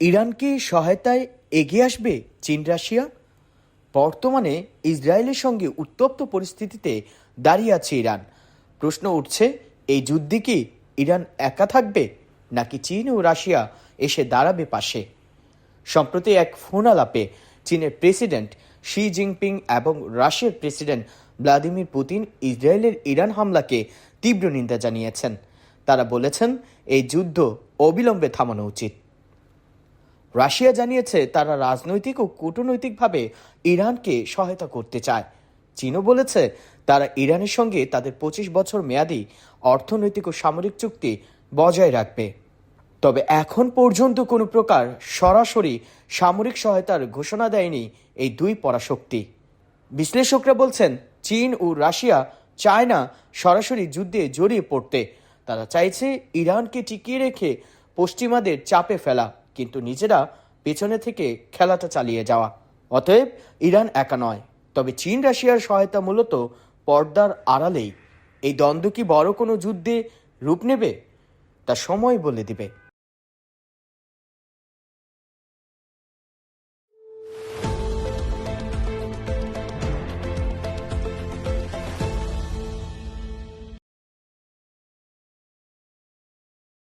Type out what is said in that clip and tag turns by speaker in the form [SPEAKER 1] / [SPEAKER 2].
[SPEAKER 1] ইরানকে সহায়তায় এগিয়ে আসবে চীন রাশিয়া? বর্তমানে ইসরায়েলের সঙ্গে উত্তপ্ত পরিস্থিতিতে দাঁড়িয়ে আছে ইরান। প্রশ্ন উঠছে, এই যুদ্ধে কি ইরান একা থাকবে, নাকি চীন ও রাশিয়া এসে দাঁড়াবে পাশে? সম্প্রতি এক ফোন আলাপে চীনের প্রেসিডেন্ট শি জিনপিং এবং রাশিয়ার প্রেসিডেন্ট ভ্লাদিমির পুতিন ইসরায়েলের ইরান হামলাকে তীব্র নিন্দা জানিয়েছেন। তারা বলেছেন, এই যুদ্ধ অবিলম্বে থামানো উচিত। রাশিয়া জানিয়েছে তারা রাজনৈতিক ও কূটনৈতিকভাবে ইরানকে সহায়তা করতে চায়। চীনও বলেছে তারা ইরানের সঙ্গে তাদের 25 বছর মেয়াদী অর্থনৈতিক ও সামরিক চুক্তি বজায় রাখবে। তবে এখন পর্যন্ত কোনো প্রকার সরাসরি সামরিক সহায়তার ঘোষণা দেয়নি এই দুই পরাশক্তি। বিশ্লেষকরা বলছেন, চীন ও রাশিয়া চায় না সরাসরি যুদ্ধে জড়িয়ে পড়তে। তারা চাইছে ইরানকে টিকিয়ে রেখে পশ্চিমাদের চাপে ফেলা, কিন্তু নিজেরা পেছনে থেকে খেলাটা চালিয়ে যাওয়া। অতএব ইরান একা নয়, তবে চীন রাশিয়ার সহায়তা মূলত পর্দার আড়ালেই। এই দ্বন্দ্ব কি বড় কোনো যুদ্ধে রূপ নেবে, তা সময় বলে দিবে।